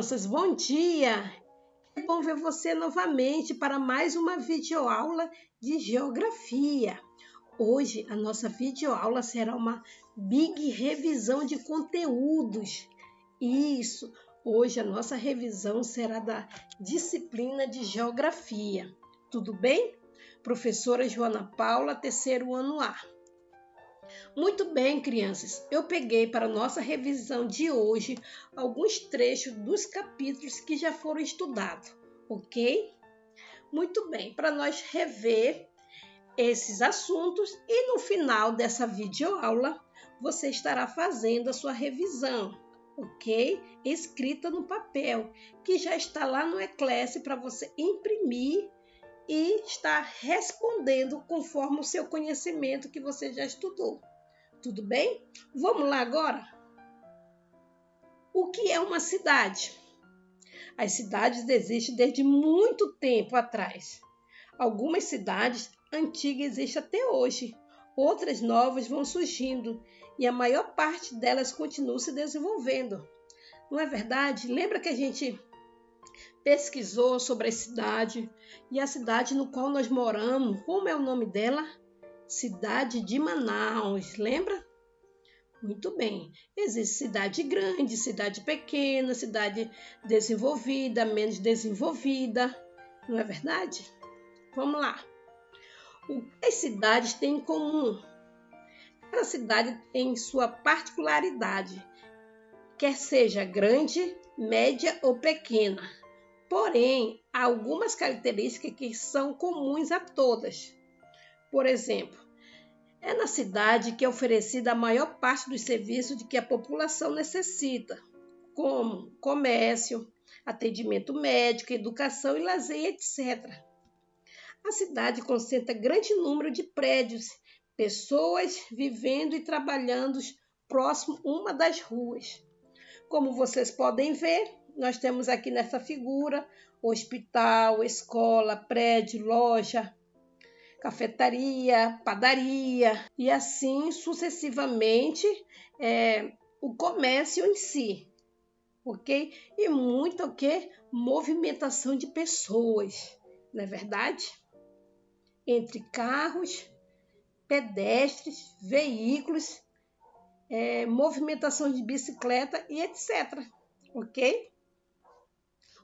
crianças, bom dia! É bom ver você novamente para mais uma videoaula de geografia. Hoje a nossa videoaula será uma big revisão de conteúdos. Isso, hoje a nossa revisão será da disciplina de geografia. Tudo bem? Professora Joana Paula, terceiro ano A. Muito bem, crianças, eu peguei para a nossa revisão de hoje alguns trechos dos capítulos que já foram estudados, ok? Muito bem, para nós rever esses assuntos e no final dessa videoaula você estará fazendo a sua revisão, ok? Escrita no papel, que já está lá no Eclasse para você imprimir e estar respondendo conforme o seu conhecimento que você já estudou. Tudo bem? Vamos lá agora? O que é uma cidade? As cidades existem desde muito tempo atrás. Algumas cidades antigas existem até hoje, outras novas vão surgindo e a maior parte delas continua se desenvolvendo. Não é verdade? Lembra que a gente pesquisou sobre a cidade e a cidade no qual nós moramos, como é o nome dela? Cidade de Manaus, lembra? Muito bem, existe cidade grande, cidade pequena, cidade desenvolvida, menos desenvolvida, não é verdade? Vamos lá. O que as cidades têm em comum? Cada cidade tem sua particularidade, quer seja grande, média ou pequena. Porém, há algumas características que são comuns a todas. Por exemplo, é na cidade que é oferecida a maior parte dos serviços de que a população necessita, como comércio, atendimento médico, educação e lazer, etc. A cidade concentra grande número de prédios, pessoas vivendo e trabalhando próximo uma das ruas. Como vocês podem ver, nós temos aqui nessa figura hospital, escola, prédio, loja, cafetaria, padaria e assim sucessivamente o comércio em si, ok? E muito o que? Movimentação de pessoas, não é verdade? Entre carros, pedestres, veículos, movimentação de bicicleta e etc, ok?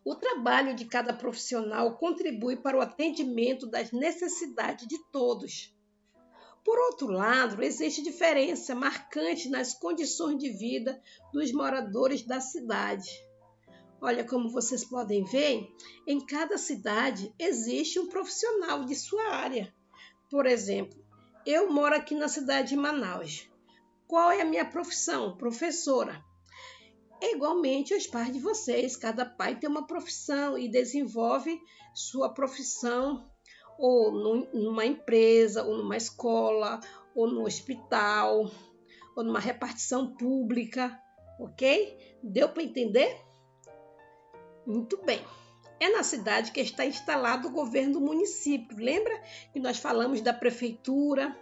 O trabalho de cada profissional contribui para o atendimento das necessidades de todos. Por outro lado, existe diferença marcante nas condições de vida dos moradores da cidade. Olha, como vocês podem ver, em cada cidade existe um profissional de sua área. Por exemplo, eu moro aqui na cidade de Manaus. Qual é a minha profissão? Professora. Igualmente os pais de vocês, cada pai tem uma profissão e desenvolve sua profissão ou numa empresa, ou numa escola, ou no hospital, ou numa repartição pública, ok? Deu para entender? Muito bem. É na cidade que está instalado o governo do município. Lembra que nós falamos da prefeitura?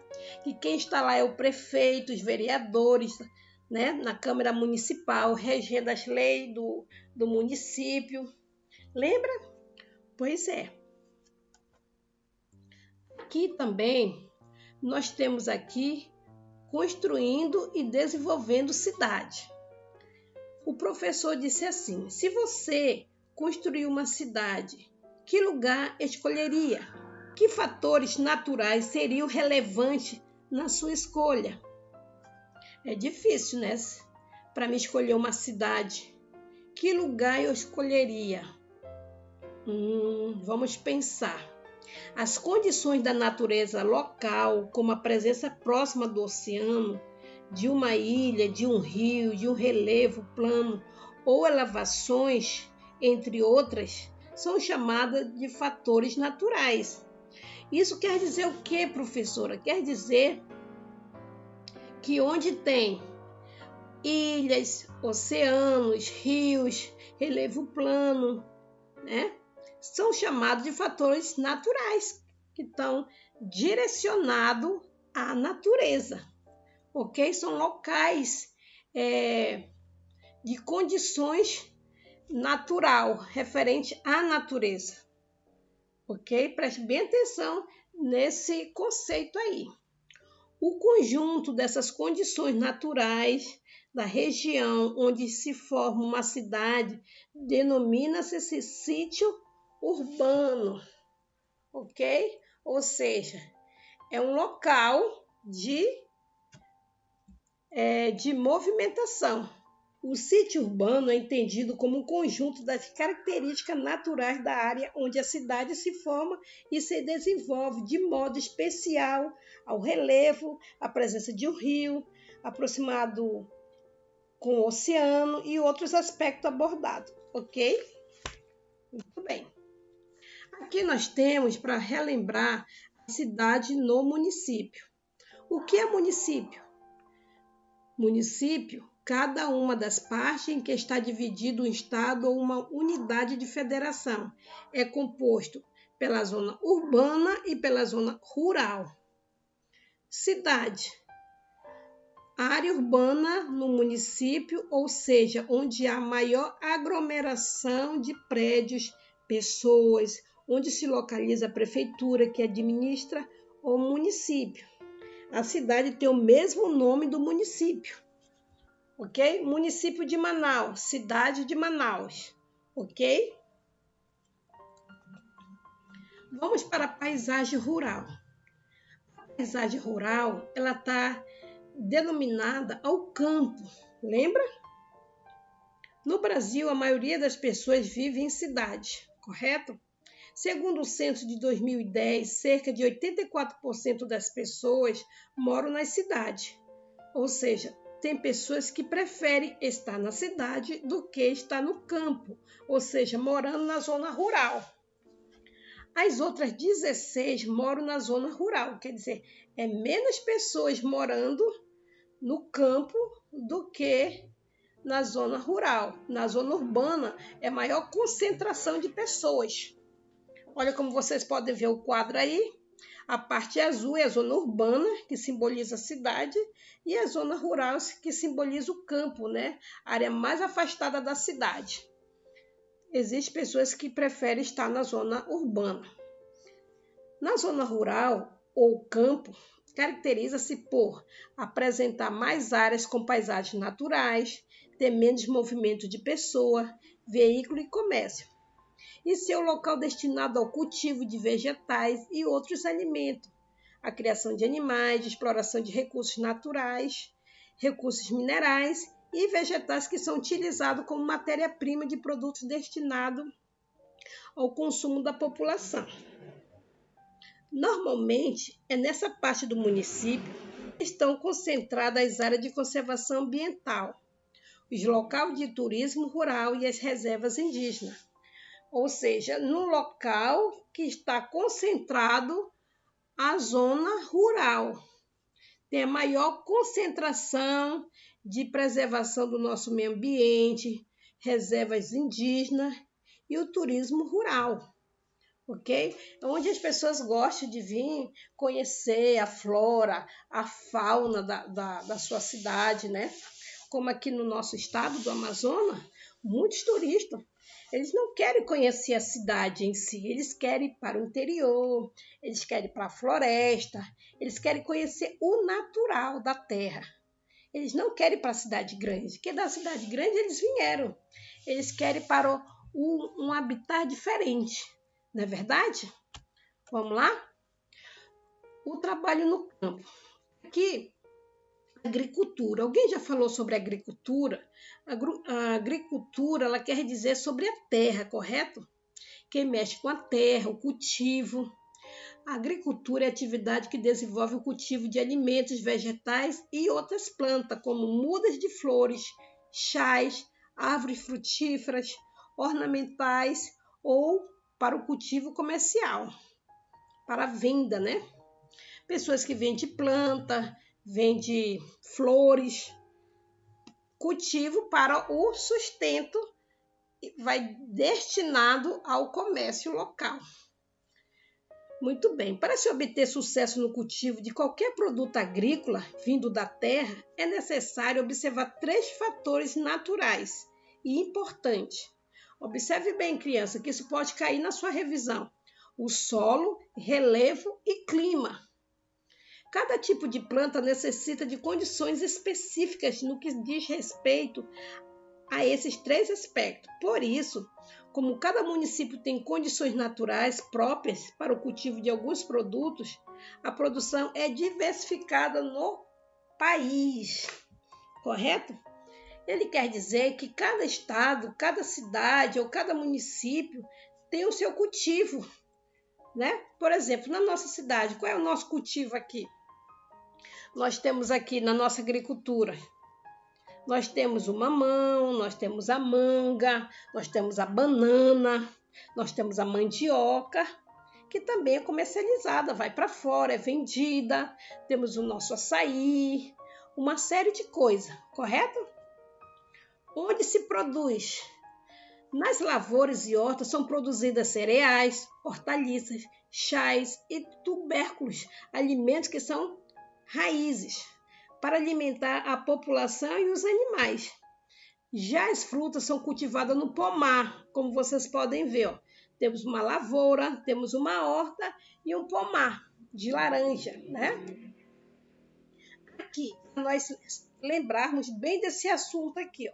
Que quem está lá é o prefeito, os vereadores, né, na Câmara Municipal, regendo as leis do município. Lembra? Pois é. Aqui também nós temos aqui construindo e desenvolvendo cidade. O professor disse assim: se você construir uma cidade, que lugar escolheria? Que fatores naturais seriam relevantes na sua escolha? É difícil, né? Para me escolher uma cidade. Que lugar eu escolheria? Vamos pensar. As condições da natureza local, como a presença próxima do oceano, de uma ilha, de um rio, de um relevo plano ou elevações, entre outras, são chamadas de fatores naturais. Isso quer dizer o quê, professora? Quer dizer que onde tem ilhas, oceanos, rios, relevo plano, né, são chamados de fatores naturais, que estão direcionados à natureza, ok? São locais de condições natural, referente à natureza. Ok? Preste bem atenção nesse conceito aí. O conjunto dessas condições naturais da região onde se forma uma cidade denomina-se esse sítio urbano, ok? Ou seja, é um local de movimentação. O sítio urbano é entendido como um conjunto das características naturais da área onde a cidade se forma e se desenvolve de modo especial ao relevo, a presença de um rio, aproximado com o oceano e outros aspectos abordados, ok? Muito bem. Aqui nós temos para relembrar a cidade no município. O que é município? Município, cada uma das partes em que está dividido um estado ou uma unidade de federação. É composto pela zona urbana e pela zona rural. Cidade. Área urbana no município, ou seja, onde há maior aglomeração de prédios, pessoas, onde se localiza a prefeitura que administra o município. A cidade tem o mesmo nome do município, ok? Município de Manaus, cidade de Manaus, ok? Vamos para a paisagem rural. A paisagem rural, ela está denominada ao campo, lembra? No Brasil, a maioria das pessoas vive em cidade, correto? Segundo o censo de 2010, cerca de 84% das pessoas moram nas cidades. Ou seja, tem pessoas que preferem estar na cidade do que estar no campo, ou seja, morando na zona rural. As outras 16 moram na zona rural, quer dizer, é menos pessoas morando no campo do que na zona rural. Na zona urbana é maior concentração de pessoas. Olha como vocês podem ver o quadro aí. A parte azul é a zona urbana, que simboliza a cidade, e a zona rural, que simboliza o campo, né? A área mais afastada da cidade. Existem pessoas que preferem estar na zona urbana. Na zona rural, ou campo, caracteriza-se por apresentar mais áreas com paisagens naturais, ter menos movimento de pessoa, veículo e comércio, e ser o local destinado ao cultivo de vegetais e outros alimentos, a criação de animais, exploração de recursos naturais, recursos minerais e vegetais que são utilizados como matéria-prima de produtos destinados ao consumo da população. Normalmente, é nessa parte do município que estão concentradas as áreas de conservação ambiental, os locais de turismo rural e as reservas indígenas. Ou seja, no local que está concentrado a zona rural. Tem a maior concentração de preservação do nosso meio ambiente, reservas indígenas e o turismo rural, ok? Onde as pessoas gostam de vir conhecer a flora, a fauna da sua cidade, né? Como aqui no nosso estado do Amazonas, muitos turistas. Eles não querem conhecer a cidade em si, eles querem ir para o interior, eles querem ir para a floresta, eles querem conhecer o natural da terra. Eles não querem ir para a cidade grande, porque da cidade grande eles vieram. Eles querem ir para um habitat diferente, não é verdade? Vamos lá? O trabalho no campo. Aqui, agricultura. Alguém já falou sobre agricultura? A agricultura, ela quer dizer sobre a terra, correto? Quem mexe com a terra, o cultivo. A agricultura é a atividade que desenvolve o cultivo de alimentos, vegetais e outras plantas, como mudas de flores, chás, árvores frutíferas, ornamentais ou para o cultivo comercial, para a venda, né? Pessoas que vendem planta, vende flores, cultivo para o sustento, vai destinado ao comércio local. Muito bem, para se obter sucesso no cultivo de qualquer produto agrícola vindo da terra, é necessário observar 3 fatores naturais e importantes. Observe bem, criança, que isso pode cair na sua revisão. O solo, relevo e clima. Cada tipo de planta necessita de condições específicas no que diz respeito a esses 3 aspectos. Por isso, como cada município tem condições naturais próprias para o cultivo de alguns produtos, a produção é diversificada no país, correto? Ele quer dizer que cada estado, cada cidade ou cada município tem o seu cultivo, né? Por exemplo, na nossa cidade, qual é o nosso cultivo aqui? Nós temos aqui na nossa agricultura, nós temos o mamão, nós temos a manga, nós temos a banana, nós temos a mandioca, que também é comercializada, vai para fora, é vendida. Temos o nosso açaí, uma série de coisas, correto? Onde se produz? Nas lavouras e hortas são produzidas cereais, hortaliças, chás e tubérculos, alimentos que são raízes, para alimentar a população e os animais. Já as frutas são cultivadas no pomar, como vocês podem ver. Ó. Temos uma lavoura, temos uma horta e um pomar de laranja, né? Aqui, para nós lembrarmos bem desse assunto aqui, ó.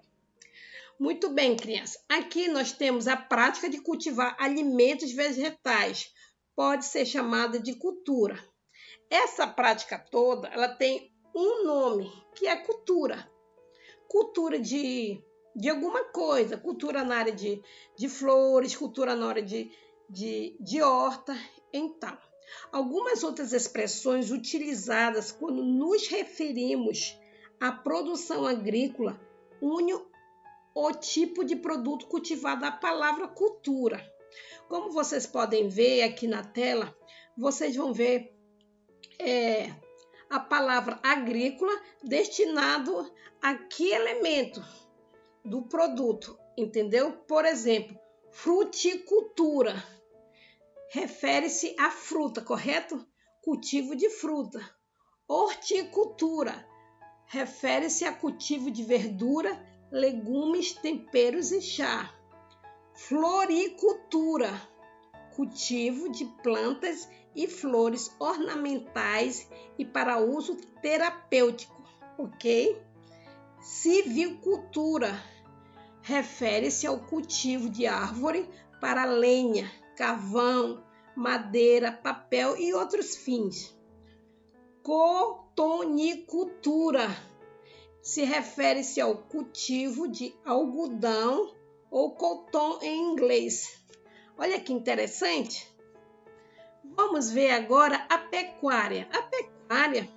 Muito bem, criança. Aqui nós temos a prática de cultivar alimentos vegetais. Pode ser chamada de cultura. Essa prática toda, ela tem um nome, que é cultura. Cultura de alguma coisa. Cultura na área de flores, cultura na área de horta. Então, algumas outras expressões utilizadas quando nos referimos à produção agrícola unem o tipo de produto cultivado à palavra cultura. Como vocês podem ver aqui na tela, vocês vão ver a palavra agrícola destinado a que elemento do produto, entendeu? Por exemplo, fruticultura refere-se à fruta, correto? Cultivo de fruta. Horticultura refere-se a cultivo de verdura, legumes, temperos e chá. Floricultura, cultivo de plantas e flores ornamentais e para uso terapêutico, ok? Silvicultura refere-se ao cultivo de árvore para lenha, carvão, madeira, papel e outros fins. Cotonicultura se refere-se ao cultivo de algodão ou cotton em inglês. Olha que interessante. Vamos ver agora a pecuária. A pecuária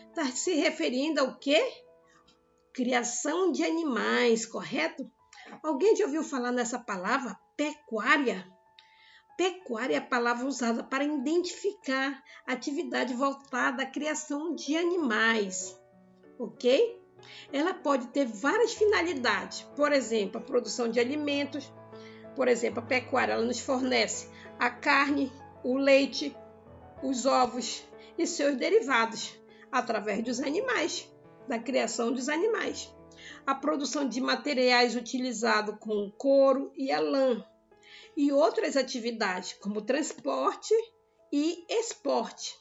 está se referindo ao quê? Criação de animais, correto? Alguém já ouviu falar nessa palavra pecuária? Pecuária é a palavra usada para identificar a atividade voltada à criação de animais, ok? Ela pode ter várias finalidades, por exemplo, a produção de alimentos. Por exemplo, a pecuária ela nos fornece a carne, o leite, os ovos e seus derivados, através dos animais, da criação dos animais. A produção de materiais utilizados com o couro e a lã, e outras atividades, como transporte e esporte.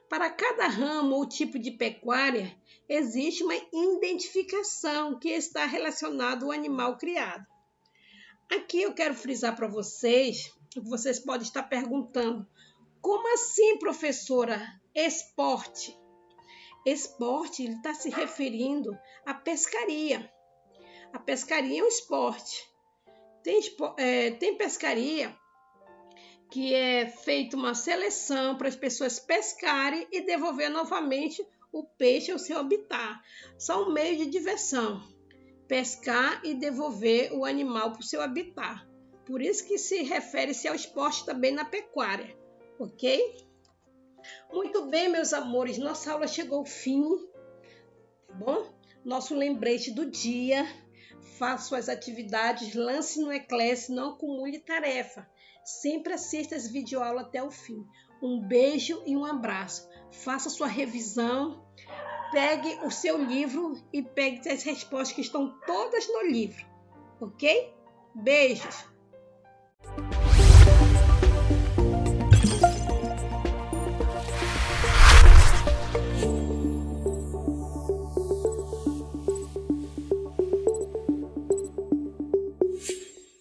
Para cada ramo ou tipo de pecuária, existe uma identificação que está relacionada ao animal criado. Aqui eu quero frisar para vocês, que vocês podem estar perguntando, como assim, professora, esporte? Esporte está se referindo à pescaria. A pescaria é um esporte. Tem pescaria que é feita uma seleção para as pessoas pescarem e devolver novamente o peixe ao seu habitat. São um meio de diversão. Pescar e devolver o animal para o seu habitat. Por isso que se refere-se ao esporte também na pecuária, ok? Muito bem, meus amores, nossa aula chegou ao fim, tá bom? Nosso lembrete do dia, faça suas atividades, lance no Eclair, não acumule tarefa. Sempre assista as videoaulas até o fim. Um beijo e um abraço. Faça sua revisão, pegue o seu livro e pegue as respostas que estão todas no livro, ok? Beijos!